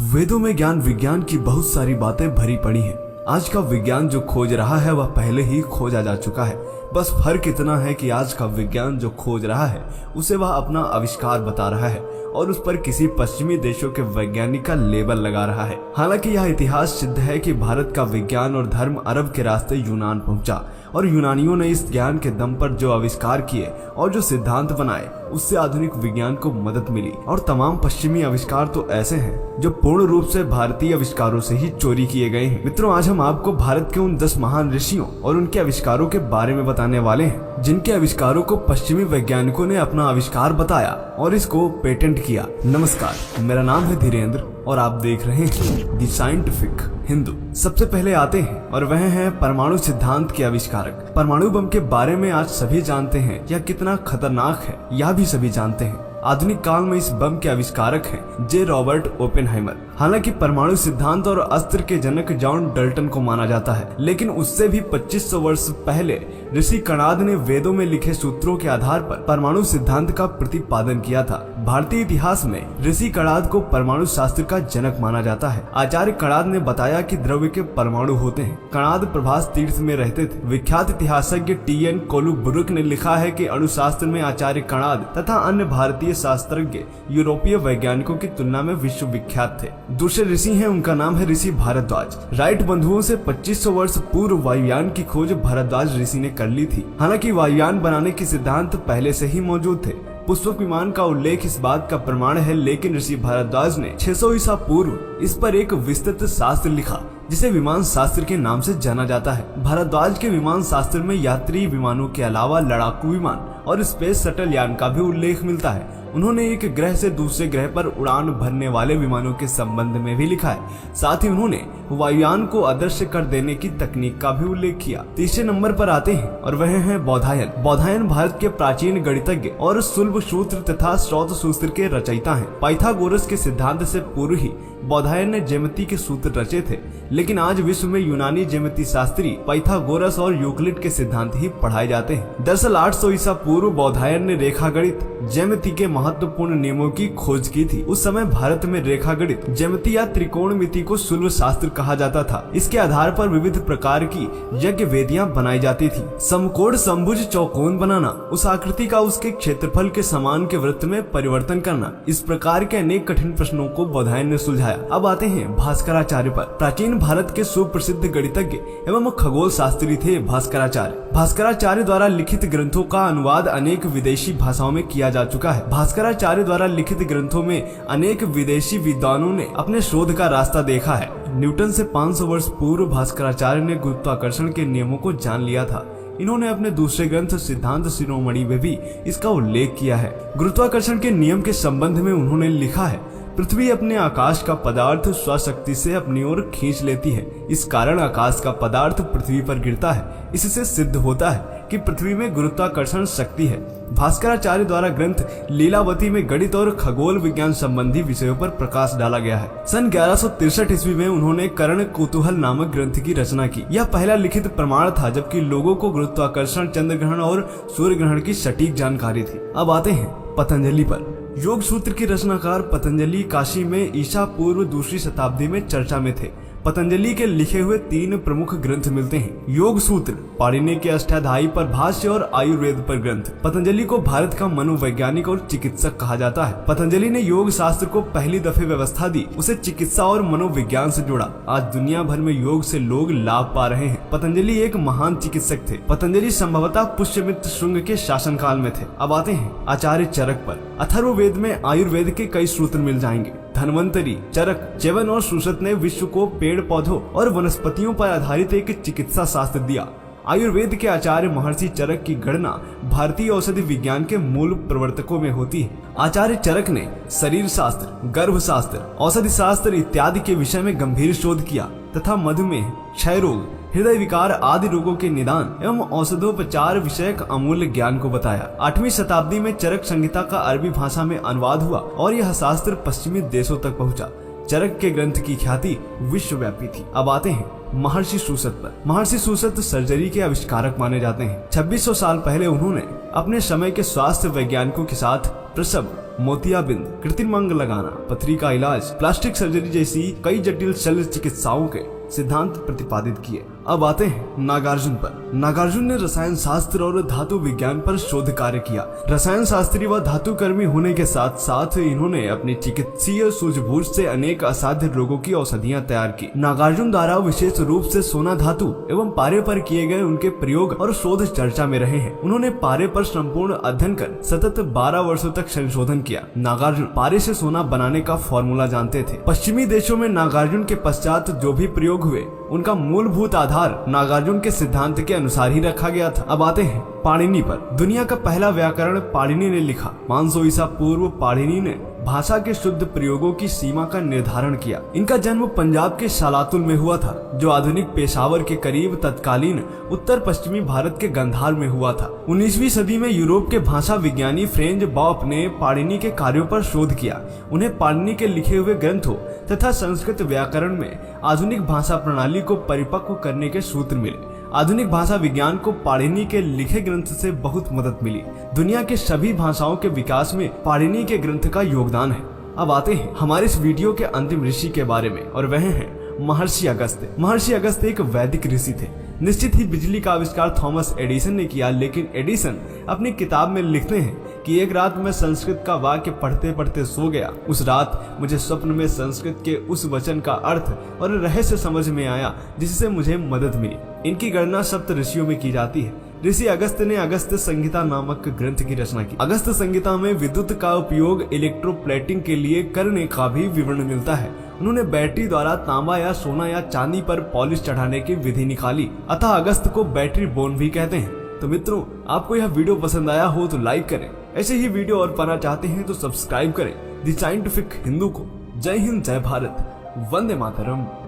वेदों में ज्ञान विज्ञान की बहुत सारी बातें भरी पड़ी हैं। आज का विज्ञान जो खोज रहा है वह पहले ही खोजा जा चुका है। बस फर्क इतना है कि आज का विज्ञान जो खोज रहा है उसे वह अपना आविष्कार बता रहा है और उस पर किसी पश्चिमी देशों के वैज्ञानिक का लेबल लगा रहा है। हालांकि यह इतिहास सिद्ध है कि भारत का विज्ञान और धर्म अरब के रास्ते यूनान पहुंचा और यूनानियों ने इस ज्ञान के दम पर जो आविष्कार किए और जो सिद्धांत बनाए उससे आधुनिक विज्ञान को मदद मिली। और तमाम पश्चिमी आविष्कार तो ऐसे हैं जो पूर्ण रूप से भारतीय आविष्कारों से ही चोरी किए गए हैं। मित्रों, आज हम आपको भारत के उन 10 महान ऋषियों और उनके आविष्कारों के बारे में बताने वाले हैं जिनके आविष्कारों को पश्चिमी वैज्ञानिकों ने अपना आविष्कार बताया और इसको पेटेंट किया। नमस्कार, मेरा नाम है धीरेन्द्र और आप देख रहे हैं द साइंटिफिक हिंदू। सबसे पहले आते हैं और वह हैं परमाणु सिद्धांत के आविष्कारक। परमाणु बम के बारे में आज सभी जानते हैं यह कितना खतरनाक है, यह भी सभी जानते हैं। आधुनिक काल में इस बम के आविष्कारक हैं जे रॉबर्ट ओपेनहाइमर। हालांकि परमाणु सिद्धांत और अस्त्र के जनक जॉन डल्टन को माना जाता है, लेकिन उससे भी 2500 वर्ष पहले ऋषि कणाद ने वेदों में लिखे सूत्रों के आधार पर परमाणु सिद्धांत का प्रतिपादन किया था। भारतीय इतिहास में ऋषि कणाद को परमाणु शास्त्र का जनक माना जाता है। आचार्य कणाद ने बताया कि द्रव्य के परमाणु होते हैं। कणाद प्रभास तीर्थ में रहते थे। विख्यात इतिहासज्ञ टी.एन. कोलुबुरुक ने लिखा है कि अणुशास्त्र में आचार्य कणाद तथा अन्य भारतीय शास्त्रज्ञ यूरोपीय वैज्ञानिकों की तुलना में विश्व विख्यात थे। दूसरे ऋषि हैं, उनका नाम है ऋषि भारद्वाज। राइट बंधुओं से 2500 वर्ष पूर्व वायुयान की खोज भारद्वाज ऋषि ने कर ली थी। हालांकि वायुयान बनाने के सिद्धांत पहले से ही मौजूद थे। पुष्पक विमान का उल्लेख इस बात का प्रमाण है, लेकिन ऋषि भारद्वाज ने 600 ईसा पूर्व इस पर एक विस्तृत शास्त्र लिखा जिसे विमान शास्त्र के नाम से जाना जाता है। भारद्वाज के विमान शास्त्र में यात्री विमानों के अलावा लड़ाकू विमान और स्पेस शटल यान का भी उल्लेख मिलता है। उन्होंने एक ग्रह से दूसरे ग्रह पर उड़ान भरने वाले विमानों के संबंध में भी लिखा है। साथ ही उन्होंने वायुयान को अदृश्य कर देने की तकनीक का भी उल्लेख किया। तीसरे नंबर पर आते हैं और वह हैं बौधायन। बौधायन भारत के प्राचीन गणितज्ञ और शुल्ब सूत्र तथा स्रोत सूत्र के रचयिता हैं। पाइथागोरस के सिद्धांत से पूर्व ही बौधायन ने ज्यामिति के सूत्र रचे थे, लेकिन आज विश्व में यूनानी ज्यामिति शास्त्री पाइथागोरस और यूक्लिड के सिद्धांत ही पढ़ाए जाते हैं। दरअसल 800 ईसा पूर्व बौधायन ने रेखागणित ज्यामिति के महत्वपूर्ण नियमों की खोज की थी। उस समय भारत में रेखागणित ज्यामिति या त्रिकोणमिति को शुल्ब शास्त्र कहा जाता था। इसके आधार पर विविध प्रकार की यज्ञ वेदियां बनाई जाती थी। समकोण, समभुज, चौकोन बनाना, उस आकृति का उसके क्षेत्रफल के समान के वृत्त में परिवर्तन करना, इस प्रकार के अनेक कठिन प्रश्नों को बौधायन ने सुलझाया। अब आते हैं भास्कराचार्य पर। प्राचीन भारत के सुप्रसिद्ध गणितज्ञ एवं खगोल शास्त्री थे भास्कराचार्य। भास्कराचार्य द्वारा लिखित ग्रंथों का अनुवाद अनेक विदेशी भाषाओं में किया जा चुका है। भास्कराचार्य द्वारा लिखित ग्रंथों में अनेक विदेशी विद्वानों ने अपने शोध का रास्ता देखा है। न्यूटन से 500 वर्ष पूर्व भास्कराचार्य ने गुरुत्वाकर्षण के नियमों को जान लिया था। इन्होंने अपने दूसरे ग्रंथ सिद्धांत शिरोमणि में भी इसका उल्लेख किया है। गुरुत्वाकर्षण के नियम के संबंध में उन्होंने लिखा है, पृथ्वी अपने आकाश का पदार्थ स्वशक्ति से अपनी ओर खींच लेती है। इस कारण आकाश का पदार्थ पृथ्वी पर गिरता है। इससे सिद्ध होता है कि पृथ्वी में गुरुत्वाकर्षण शक्ति है। भास्कराचार्य द्वारा ग्रंथ लीलावती में गणित और खगोल विज्ञान संबंधी विषयों पर प्रकाश डाला गया है। सन 1163 ईस्वी में उन्होंने कर्ण कुतूहल नामक ग्रंथ की रचना की। यह पहला लिखित प्रमाण था जबकि लोगों को गुरुत्वाकर्षण, चंद्र ग्रहण और सूर्य ग्रहण की सटीक जानकारी थी। अब आते हैं पतंजलि पर। योग सूत्र के रचनाकार पतंजलि काशी में ईसा पूर्व 2री शताब्दी में चर्चा में थे। पतंजलि के लिखे हुए 3 प्रमुख ग्रंथ मिलते हैं, योग सूत्र, पाणिनि के अष्टाध्यायी पर भाष्य और आयुर्वेद पर ग्रंथ। पतंजलि को भारत का मनोवैज्ञानिक और चिकित्सक कहा जाता है। पतंजलि ने योग शास्त्र को पहली दफे व्यवस्था दी, उसे चिकित्सा और मनोविज्ञान से जोड़ा। आज दुनिया भर में योग से लोग लाभ पा रहे हैं। पतंजलि एक महान चिकित्सक थे। पतंजलि संभवतः पुष्यमित्र शुंग के शासनकाल में थे। अब आते हैं आचार्य चरक पर। अथर्ववेद में आयुर्वेद के कई सूत्र मिल जाएंगे। धन्वंतरी, चरक, च्यवन और सुश्रुत ने विश्व को पेड़ पौधों और वनस्पतियों पर आधारित एक चिकित्सा शास्त्र दिया। आयुर्वेद के आचार्य महर्षि चरक की गणना भारतीय औषधि विज्ञान के मूल प्रवर्तकों में होती है। आचार्य चरक ने शरीर शास्त्र, गर्भ शास्त्र, औषधि शास्त्र इत्यादि के विषय में गंभीर शोध किया तथा मधुमेह, क्षय रोग, हृदय विकार आदि रोगों के निदान एवं औषधोपचार विषयक अमूल्य ज्ञान को बताया। 8वीं शताब्दी में चरक संहिता का अरबी भाषा में अनुवाद हुआ और यह शास्त्र पश्चिमी देशों तक पहुंचा। चरक के ग्रंथ की ख्याति विश्वव्यापी थी। अब आते हैं महर्षि सुश्रुत पर। महर्षि सुश्रुत सर्जरी के आविष्कारक माने जाते हैं। 2600 साल पहले उन्होंने अपने समय के स्वास्थ्य वैज्ञानिकों के साथ प्रसव, मोतियाबिंद, कृत्रिम अंग लगाना, पथरी का इलाज, प्लास्टिक सर्जरी जैसी कई जटिल शल्य चिकित्साओं के सिद्धांत प्रतिपादित किए। अब आते हैं नागार्जुन पर। नागार्जुन ने रसायन शास्त्र और धातु विज्ञान पर शोध कार्य किया। रसायन शास्त्री व धातु कर्मी होने के साथ साथ इन्होंने अपनी चिकित्सीय सूझबूझ से अनेक असाध्य रोगों की औषधियां तैयार की। नागार्जुन द्वारा विशेष रूप से सोना धातु एवं पारे पर किए गए उनके प्रयोग और शोध चर्चा में रहे हैं। उन्होंने पारे पर संपूर्ण अध्ययन कर सतत 12 वर्षों तक संशोधन किया। नागार्जुन पारे से सोना बनाने का फॉर्मूला जानते थे। पश्चिमी देशों में नागार्जुन के पश्चात जो भी प्रयोग हुए उनका मूलभूत आधार नागार्जुन के सिद्धांत के अनुसार ही रखा गया था। अब आते हैं पाणिनि पर। दुनिया का पहला व्याकरण पाणिनि ने लिखा। 500 ईसा पूर्व पाणिनि ने भाषा के शुद्ध प्रयोगों की सीमा का निर्धारण किया। इनका जन्म पंजाब के शालातुल में हुआ था, जो आधुनिक पेशावर के करीब तत्कालीन उत्तर पश्चिमी भारत के गंधार में हुआ था। 19वीं सदी में यूरोप के भाषा विज्ञानी फ्रेंच बॉप ने पाणिनि के कार्यों पर शोध किया। उन्हें पाणिनि के लिखे हुए ग्रंथों तथा संस्कृत व्याकरण में आधुनिक भाषा प्रणाली को परिपक्व करने के सूत्र मिले। आधुनिक भाषा विज्ञान को पाणिनि के लिखे ग्रंथ से बहुत मदद मिली। दुनिया के सभी भाषाओं के विकास में पाणिनि के ग्रंथ का योगदान है। अब आते हैं हमारे इस वीडियो के अंतिम ऋषि के बारे में, और वह हैं महर्षि अगस्त्य। महर्षि अगस्त्य एक वैदिक ऋषि थे। निश्चित ही बिजली का आविष्कार थॉमस एडिसन ने किया, लेकिन एडिसन अपनी किताब में लिखते हैं कि एक रात मैं संस्कृत का वाक्य पढ़ते पढ़ते सो गया। उस रात मुझे स्वप्न में संस्कृत के उस वचन का अर्थ और रहस्य समझ में आया जिससे मुझे मदद मिली। इनकी गणना सप्त ऋषियों में की जाती है। ऋषि अगस्त्य ने अगस्त्य संहिता नामक ग्रंथ की रचना की। अगस्त्य संहिता में विद्युत का उपयोग इलेक्ट्रोप्लेटिंग के लिए करने का भी विवरण मिलता है। उन्होंने बैटरी द्वारा तांबा या सोना या चांदी पर पॉलिश चढ़ाने की विधि निकाली, अतः अगस्त्य को बैटरी बोन भी कहते हैं। तो मित्रों, आपको यह वीडियो पसंद आया हो तो लाइक करें। ऐसे ही वीडियो और पाना चाहते हैं तो सब्सक्राइब करें द साइंटिफिक हिंदू को। जय हिंद, जय भारत, वंदे मातरम।